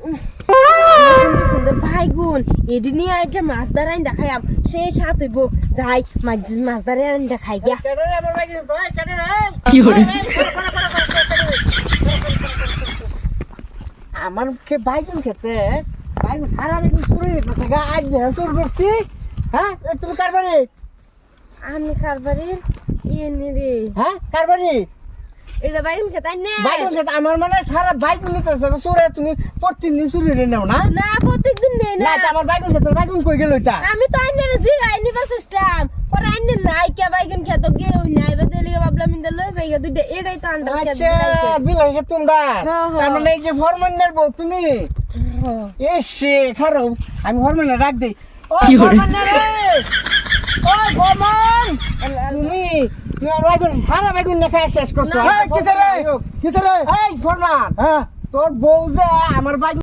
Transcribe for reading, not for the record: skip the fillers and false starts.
সুন্দর সুন্দর বাইগুন এডি নিয়ে আইটা মাছ ধরাই দেখাইম সে সাত হইব যাই মাছ ধরাই দেখাই গিয়া আমার কে বাইগুন খেতে বাইগুন সারা বেগুন চুরি হইতেছে গা আজ যে চুর করছি। হ্যাঁ তুমি কারবারি? আমি কারবারের এনে রে হ্যাঁ কারবারি এটা বাইগুন খেতাই না বাইগুন খেতে আমার মানে সারা বাইগুন নিতেছে চুরে তুমি প্রতিদিন চুরি রে নাও না? না প্রত্যেকদিন নেই না না এটা আমার বাইগুন খেতে বাইগুন কই গেল এটা? আমি তো আইনে জি আইনি বাসিস্তাম পরে আইনে নাই কে বাইগুন খেতো গেও নাই বা দেলিগে ভাবলাম ইন্দা লই যাইগা দুইটা এটাই তো আন্ডার খেত আচ্ছা বিলাই গে তোমরা হ্যাঁ, হ্যাঁ। তার মানে এই যে ফরমানের বউ তুমি এসে খারো আমি ফরমানে রাখ দেই। ও ফরমান রে ও ফরমান তুমি তুমি আমার বাইগুন সারা বাইগুন না খায় শেষ করছো। না, কিসে রে এই ফরমান হ্যাঁ তোর বউ যে আমার বাইগুন